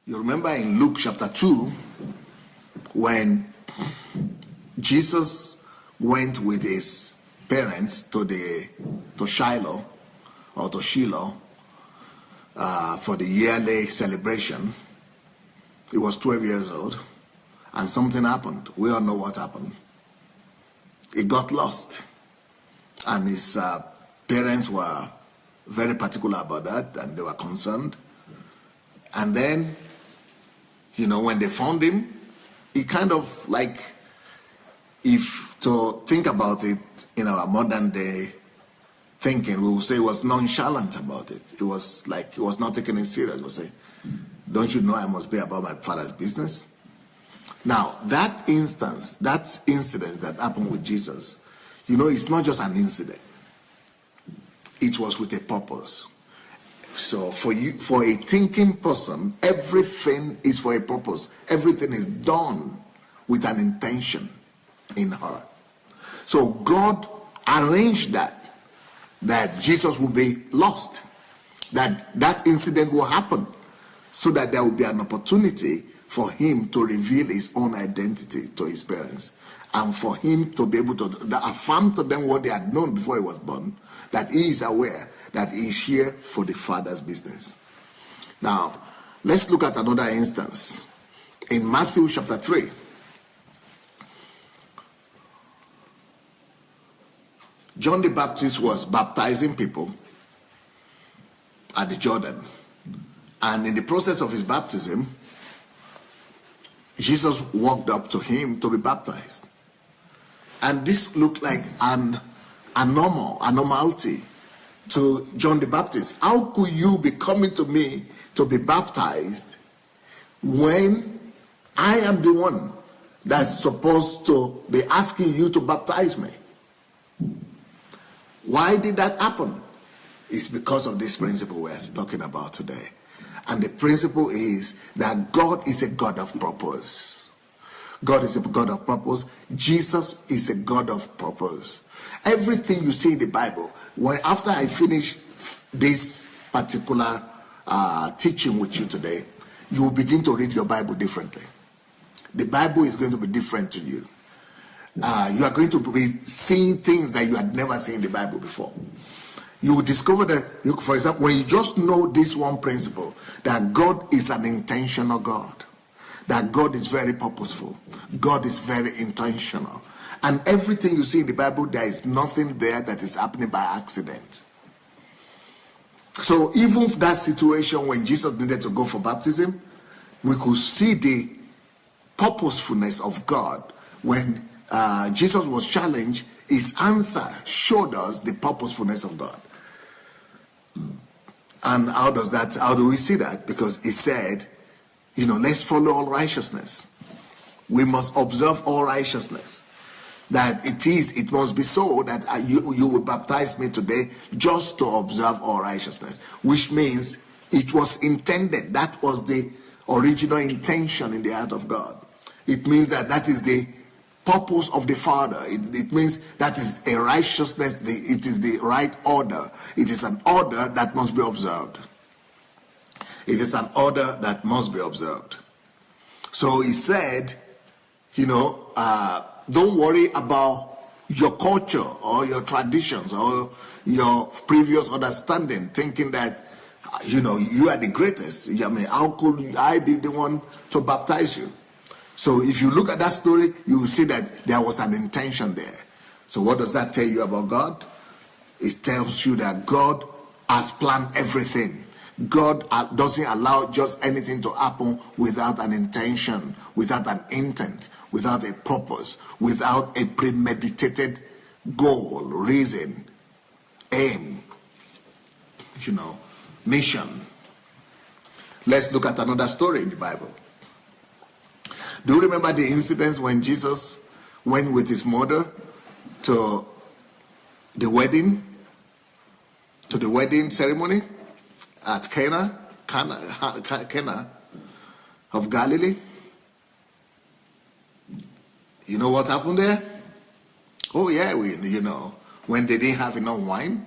You remember in Luke chapter 2, when Jesus went with his parents to Shiloh or to Shiloh for the yearly celebration. He was 12 years old, and something happened. We all know what happened. He got lost, and his parents were very particular about that, and they were concerned. And then, when they found him, he kind of like, if to think about it in our modern day thinking, we would say he was nonchalant about it. It was like he was not taking it serious. He would say, don't you know I must be about my father's business? Now, that incident that happened with Jesus, it's not just an incident. It was with a purpose. So for a thinking person, everything is for a purpose. Everything is done with an intention in heart. So God arranged that Jesus will be lost, that incident will happen, so that there will be an opportunity for him to reveal his own identity to his parents, and for him to be able to affirm to them what they had known before he was born, that he is aware that he is here for the Father's business. Now, let's look at another instance in Matthew chapter 3. John the Baptist was baptizing people at the Jordan. And in the process of his baptism, Jesus walked up to him to be baptized. And this looked like an abnormality to John the Baptist. How could you be coming to me to be baptized when I am the one that's supposed to be asking you to baptize me? Why did that happen? It's because of this principle we're talking about today. And the principle is that God is a God of purpose. God is a God of purpose. Jesus is a God of purpose. Everything you see in the Bible, after I finish this particular teaching with you today, you will begin to read your Bible differently. The Bible is going to be different to you. You are going to be seeing things that you had never seen in the Bible before. You will discover that, for example, when you just know this one principle, that God is an intentional God, that God is very purposeful, God is very intentional. And everything you see in the Bible, there is nothing there that is happening by accident. So even that situation when Jesus needed to go for baptism, we could see the purposefulness of God. When Jesus was challenged, his answer showed us the purposefulness of God. And how do we see that? Because he said, let's follow all righteousness. We must observe all righteousness. That it must be so that you will baptize me today just to observe all righteousness. Which means it was intended. That was the original intention in the heart of God. It means that is the purpose of the Father. It means that is a righteousness. It is the right order. It is an order that must be observed. It is an order that must be observed. So he said, don't worry about your culture or your traditions or your previous understanding, thinking that, you are the greatest. How could I be the one to baptize you? So if you look at that story, you will see that there was an intention there. So what does that tell you about God? It tells you that God has planned everything. God doesn't allow just anything to happen without an intention, without an intent, without a purpose, without a premeditated goal, reason, aim, mission. Let's look at another story in the Bible. Do you remember the incidents when Jesus went with his mother to the wedding ceremony at Cana of Galilee? You know what happened there? Oh yeah, when they didn't have enough wine.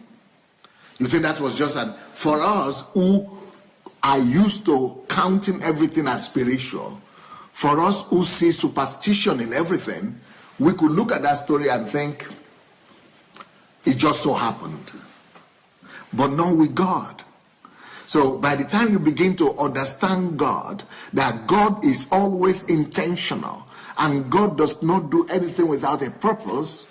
You think that was just for us who are used to counting everything as spiritual. For us who see superstition in everything, we could look at that story and think, it just so happened. But not with God. So by the time you begin to understand God, that God is always intentional, and God does not do anything without a purpose,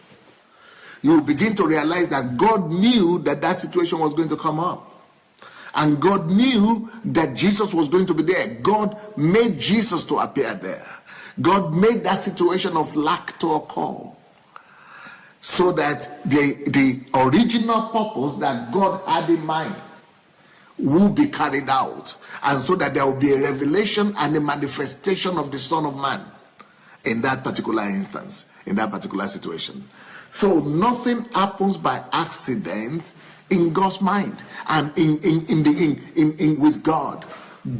you begin to realize that God knew that that situation was going to come up. And God knew that Jesus was going to be there. God made Jesus to appear there. God made that situation of lack to occur, so that the original purpose that God had in mind will be carried out. And so that there will be a revelation and a manifestation of the Son of Man in that particular instance, in that particular situation. So nothing happens by accident in God's mind and with God.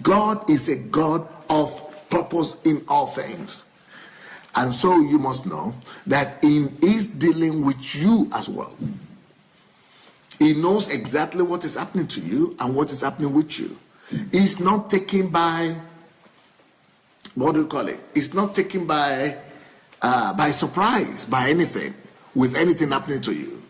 God is a God of purpose in all things. And so you must know that in his dealing with you as well, he knows exactly what is happening to you and what is happening with you. He's not taken by, what do you call it? It's not taken by surprise by anything, with anything happening to you.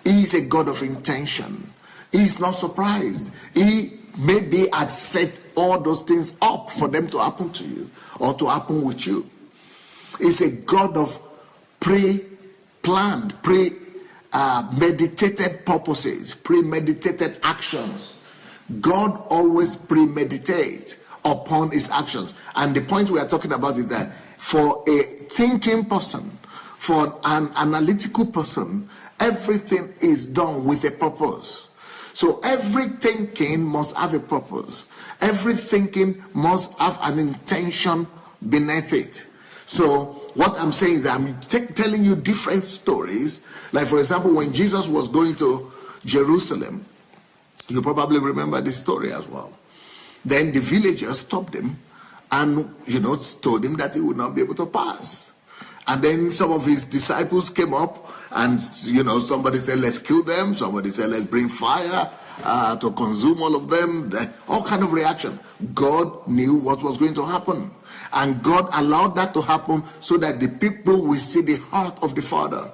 He is a God of intention. He is not surprised. He maybe had set all those things up for them to happen to you or to happen with you. He's a God of pre-planned, meditated purposes, premeditated actions. God always premeditates upon his actions. And the point we are talking about is that for a thinking person, for an analytical person, everything is done with a purpose. So every thinking must have a purpose. Every thinking must have an intention beneath it. So what I'm saying is that I'm telling you different stories. Like, for example, when Jesus was going to Jerusalem, you probably remember this story as well. Then the villagers stopped him and, told him that he would not be able to pass. And then some of his disciples came up and, somebody said, let's kill them. Somebody said, let's bring fire to consume all of them. All kind of reaction. God knew what was going to happen. And God allowed that to happen so that the people will see the heart of the Father.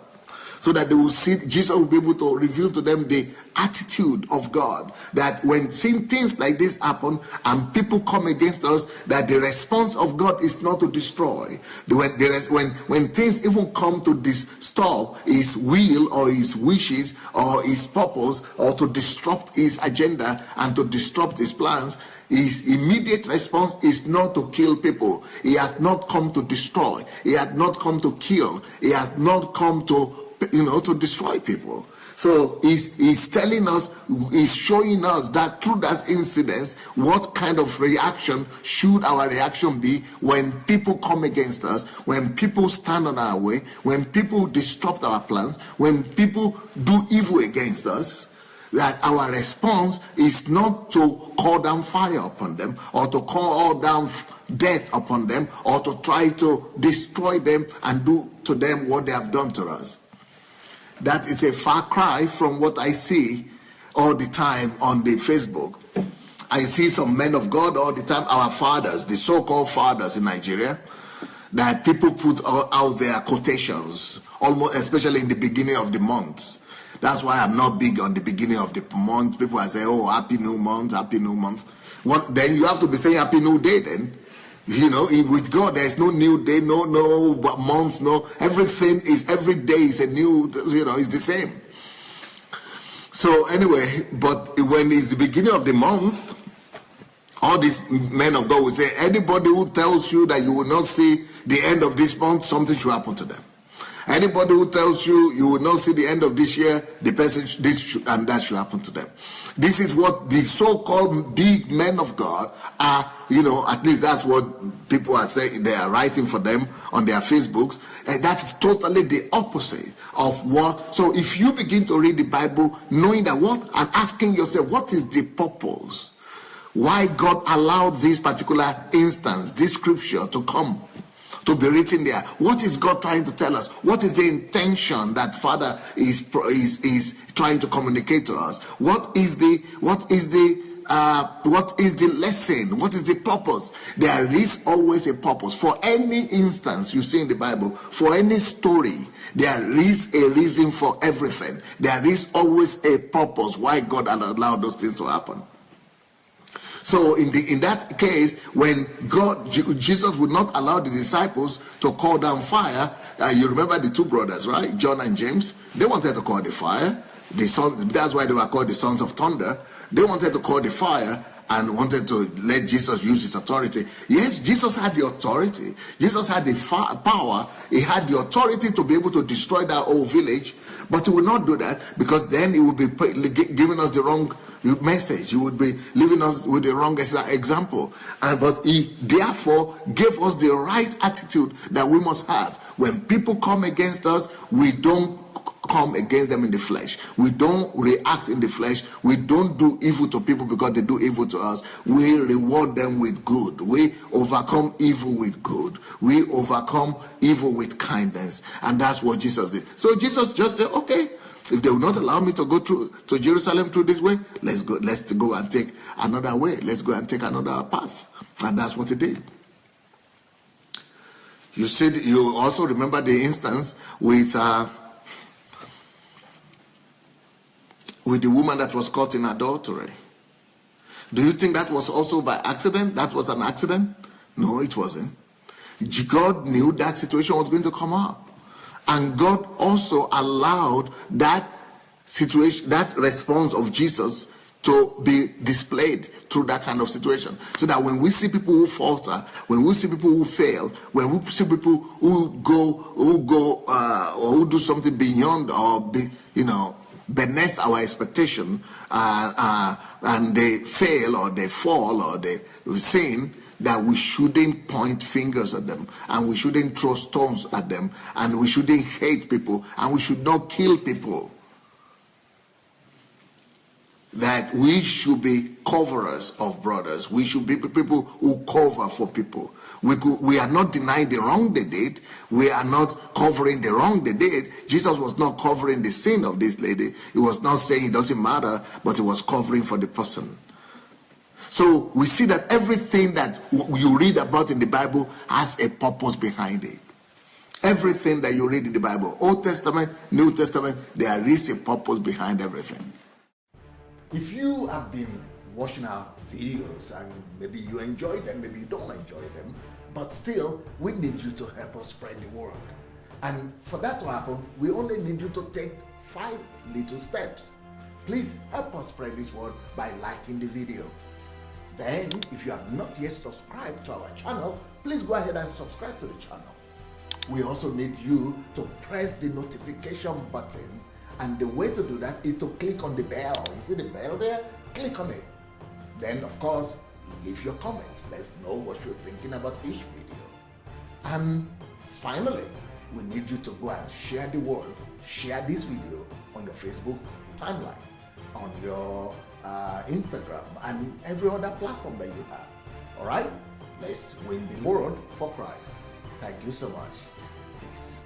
So that they will see, Jesus will be able to reveal to them the attitude of God. That when seeing things like this happen and people come against us, that the response of God is not to destroy. When things even come to disturb his will or his wishes or his purpose, or to disrupt his agenda and to disrupt his plans, his immediate response is not to kill people. He has not come to destroy. He has not come to kill. He has not come to destroy people. So he's telling us, he's showing us that through that incident, what kind of reaction should our reaction be when people come against us, when people stand on our way, when people disrupt our plans, when people do evil against us. That our response is not to call down fire upon them, or to call down death upon them, or to try to destroy them and do to them what they have done to us. That is a far cry from what I see all the time on the Facebook. I see some men of God all the time, our fathers, the so-called fathers in Nigeria, that people put out their quotations, almost especially in the beginning of the months. That's why I'm not big on the beginning of the month. People are saying, oh, happy new month, happy new month. Then you have to be saying happy new day then. With God, there's no new day, no month, no. Everything is, every day is a new, it's the same. So anyway, but when it's the beginning of the month, all these men of God will say, anybody who tells you that you will not see the end of this month, something should happen to them. Anybody who tells you you will not see the end of this year, the person, and that should happen to them. This is what the so-called big men of God are, at least that's what people are saying. They are writing for them on their Facebooks. And that's totally the opposite of what. So if you begin to read the Bible, knowing that and asking yourself, what is the purpose? Why God allowed this particular instance, this scripture to come, to be written there. What is God trying to tell us? What is the intention that Father is trying to communicate to us? What is the what is the lesson? What is the purpose? There is always a purpose. For any instance you see in the Bible, for any story, there is a reason for everything. There is always a purpose why God had allowed those things to happen. So in that case, when Jesus would not allow the disciples to call down fire, you remember the two brothers, right? John and James. They wanted to call the fire. That's why they were called the sons of thunder. They wanted to call the fire and wanted to let Jesus use his authority. Yes, Jesus had the authority. Jesus had the power. He had the authority to be able to destroy that whole village. But he would not do that, because then he would be giving us the wrong message. He would be leaving us with the wrong example. But he therefore gave us the right attitude that we must have. When people come against us, we don't come against them in the flesh. We don't react in the flesh. We don't do evil to people because they do evil to us. We reward them with good. We overcome evil with good. We overcome evil with kindness. And that's what Jesus did. So Jesus just said, okay, if they will not allow me to go to Jerusalem through this way, let's go and take another way. Let's go and take another path. And that's what he did. You also remember the instance with the woman that was caught in adultery. Do you think that was also by accident? That was an accident? No, it wasn't. God knew that situation was going to come up. And God also allowed that situation, that response of Jesus to be displayed through that kind of situation. So that when we see people who falter, when we see people who fail, when we see people who go or who do something beyond or beneath our expectation, and they fail or they fall or they sin, that we shouldn't point fingers at them, and we shouldn't throw stones at them, and we shouldn't hate people, and we should not kill people. That we should be coverers of brothers. We should be people who cover for people. We are not denying the wrong they did. We are not covering the wrong they did. Jesus was not covering the sin of this lady. He was not saying it doesn't matter, but he was covering for the person. So we see that everything that you read about in the Bible has a purpose behind it. Everything that you read in the Bible, Old Testament, New Testament, there is a purpose behind everything. If you have been watching our videos and maybe you enjoy them, maybe you don't enjoy them, but still, we need you to help us spread the word. And for that to happen, we only need you to take 5 little steps. Please help us spread this word by liking the video. Then, if you have not yet subscribed to our channel, please go ahead and subscribe to the channel. We also need you to press the notification button. And the way to do that is to click on the bell. You see the bell there? Click on it. Then, of course, leave your comments. Let's know what you're thinking about each video. And finally, we need you to go and share the word. Share this video on your Facebook timeline, on your Instagram, and every other platform that you have. All right? Let's win the world for Christ. Thank you so much. Peace.